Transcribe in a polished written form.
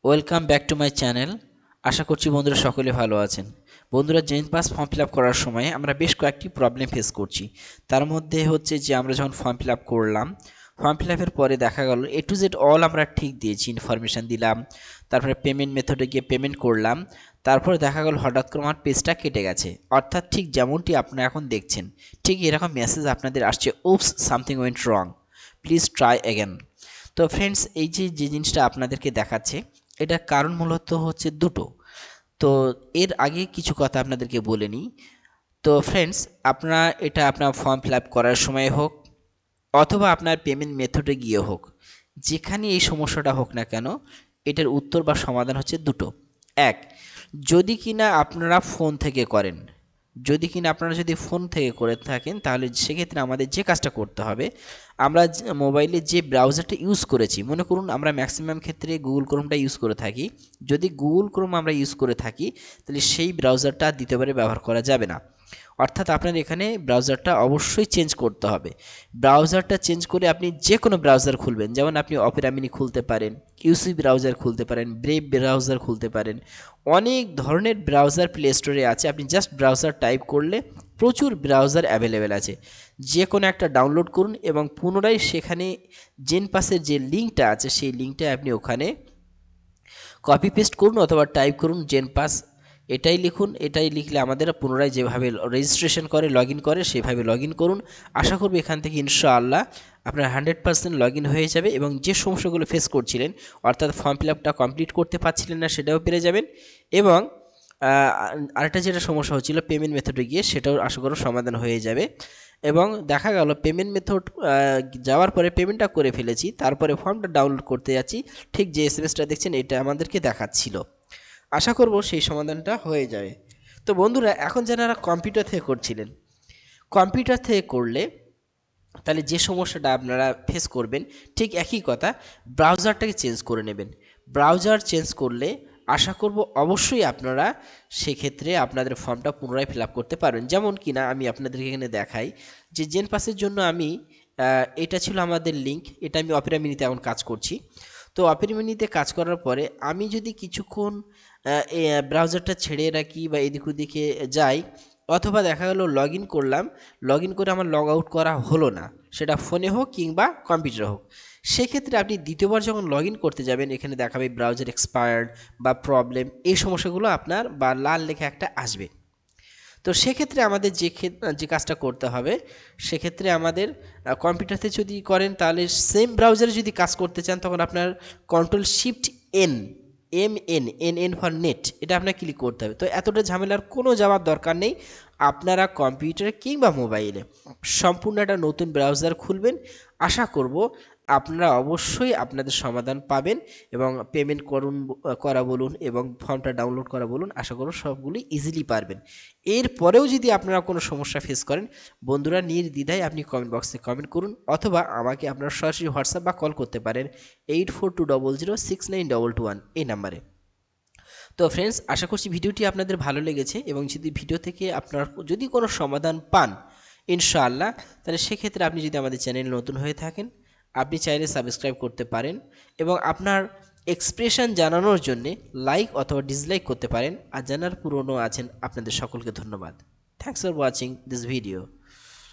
Welcome back to my channel. আশা করছি বন্ধুরা সকলে ভালো আছেন। বন্ধুরা, জেন পাস ফর্ম ফিল আপ করার সময় আমরা বেশ কয়েকটি প্রবলেম ফেস করছি। তার মধ্যে হচ্ছে যে আমরা যখন ফর্ম ফিল আপ করলাম, ফর্ম ফিল আপের পরে দেখা গেল এ টু জেড অল আমরা ঠিক দিয়েছি, ইনফরমেশান দিলাম, তারপরে পেমেন্ট মেথডে গিয়ে পেমেন্ট করলাম, তারপরে দেখা গেল হঠাৎ করে আমার পেজটা কেটে গেছে। অর্থাৎ ঠিক যেমনটি আপনারা এখন দেখছেন, ঠিক এরকম মেসেজ আপনাদের আসছে, oops something went wrong, please try again. তো ফ্রেন্ডস, এই যে জিনিসটা আপনাদেরকে দেখাচ্ছে, এটার কারণ মূলত হচ্ছে দুটো। তো এর আগে কিছু কথা আপনাদেরকে বলে নিই। তো ফ্রেন্ডস, আপনার ফর্ম ফিল আপ করার সময় হোক অথবা আপনার পেমেন্ট মেথডে গিয়ে হোক, যেখানে এই সমস্যাটা হোক না কেন, এটার উত্তর বা সমাধান হচ্ছে দুটো। এক, যদি কিনা আপনারা ফোন থেকে করেন, যদি ফোন থেকে করে থাকেন, তাহলে সেক্ষেত্রে আমাদের যে কাজটা করতে হবে, আমরা মোবাইলে যে ব্রাউজারটা ইউজ করেছি, মনে করুন আমরা ম্যাক্সিমাম ক্ষেত্রে গুগল ক্রোমটা ইউজ করে থাকি। যদি গুগল ক্রোম আমরা ইউজ করে থাকি, তাহলে সেই ব্রাউজারটা দ্বিতীয়বারে ব্যবহার করা যাবে না। অর্থাৎ আপনার এখানে ব্রাউজারটা অবশ্যই চেঞ্জ করতে হবে। ব্রাউজারটা চেঞ্জ করে আপনি যে কোনো ব্রাউজার খুলবেন, যেমন আপনি অপেরা মিনি খুলতে পারেন, ইউসি ব্রাউজার খুলতে পারেন, ব্রেভ ব্রাউজার খুলতে পারেন। অনেক ধরনের ব্রাউজার প্লে স্টোরে আছে, আপনি জাস্ট ব্রাউজার টাইপ করলে প্রচুর ব্রাউজার অ্যাভেলেবেল আছে। যে কোনো একটা ডাউনলোড করুন এবং পুনরায় সেখানে জেন পাসের যে লিঙ্কটা আছে, সেই লিঙ্কটা আপনি ওখানে কপি পেস্ট করুন অথবা টাইপ করুন জেন পাস, এটাই লিখুন। এটাই লিখলে আমাদের পুনরায় যেভাবে রেজিস্ট্রেশন করে, লগ ইন করে, সেভাবে লগ ইন করুন। আশা করব এখান থেকে ইনশাআল্লাহ আপনার 100% লগ ইন হয়ে যাবে এবং যে সমস্যাগুলো ফেস করছিলেন, অর্থাৎ ফর্ম ফিল আপটা কমপ্লিট করতে পারছিলেন না, সেটাও পেরে যাবেন। এবং আরেকটা যেটা সমস্যা হচ্ছিল পেমেন্ট মেথডে গিয়ে, সেটাও আশা করব সমাধান হয়ে যাবে। এবং দেখা গেল পেমেন্ট মেথড যাওয়ার পরে পেমেন্টটা করে ফেলেছি, তারপরে ফর্মটা ডাউনলোড করতে যাচ্ছি, ঠিক যে এসএমএসটা দেখছেন এটা আমাদেরকে দেখাচ্ছিল। আশা করব সেই সমাধানটা হয়ে যাবে। তো বন্ধুরা, এখন যারা কম্পিউটার থেকে করছিলেন, কম্পিউটার থেকে করলে তাহলে যে সমস্যাটা আপনারা ফেস করবেন, ঠিক একই কথা, ব্রাউজারটাকে চেঞ্জ করে নেবেন। ব্রাউজার চেঞ্জ করলে আশা করব অবশ্যই আপনারা সেক্ষেত্রে আপনাদের ফর্মটা পুনরায় ফিল আপ করতে পারবেন। যেমন কিনা আমি আপনাদেরকে এখানে দেখাই যে জেন পাসের জন্য আমি এটা ছিল আমাদের লিঙ্ক, এটা আমি অপেরা মিনিতে এখন কাজ করছি। তো অপেরা মিনিতে কাজ করার পরে আমি যদি কিছুক্ষণ ব্রাউজারটা ছেড়ে রাখি বা এদিক ওদিকে যাই, অথবা দেখা গেলো লগ ইন করলাম, লগ ইন করে আমার লগ আউট করা হলো না, সেটা ফোনে হোক কিংবা কম্পিউটারে হোক, সেক্ষেত্রে আপনি দ্বিতীয়বার যখন লগ ইন করতে যাবেন, এখানে দেখাবে ব্রাউজার এক্সপায়ার্ড বা প্রবলেম, এই সমস্যাগুলো আপনার বা লাল লেখা একটা আসবে। তো সেক্ষেত্রে আমাদের যে কাজটা করতে হবে, সেক্ষেত্রে আমাদের কম্পিউটারতে যদি করেন, তাহলে সেম ব্রাউজারে যদি কাজ করতে চান, তখন আপনার control shift N, N for net, এটা আপনার ক্লিক করতে হবে। তো এতটা ঝামেলার কোনো যাওয়ার দরকার নেই। আপনারা কম্পিউটারে কিংবা মোবাইলে সম্পূর্ণ একটা নতুন ব্রাউজার খুলবেন। আশা করব আপনারা অবশ্যই আপনাদের সমাধান পাবেন এবং পেমেন্ট করা বলুন এবং ফর্মটা ডাউনলোড করা বলুন, আশা করব সবগুলি ইজিলি পারবেন। এরপরেও যদি আপনারা কোনো সমস্যা ফেস করেন, বন্ধুরা নির্দ্বিধায় আপনি কমেন্ট বক্সে কমেন্ট করুন অথবা আমাকে আপনারা সরাসরি হোয়াটসঅ্যাপ বা কল করতে পারেন 8420069221 এই নাম্বারে। তো ফ্রেন্ডস, আশা করছি ভিডিওটি আপনাদের ভালো লেগেছে এবং যদি ভিডিও থেকে আপনার যদি কোনো সমাধান পান ইনশাআল্লাহ, তাহলে সেক্ষেত্রে আপনি যদি আমাদের চ্যানেল নতুন হয়ে থাকেন, আপনি চাইলে সাবস্ক্রাইব করতে পারেন এবং আপনার এক্সপ্রেশন জানানোর জন্যে লাইক অথবা ডিসলাইক করতে পারেন। আর জানার পুরনো আছেন, আপনাদের সকলকে ধন্যবাদ। Thanks for watching this video.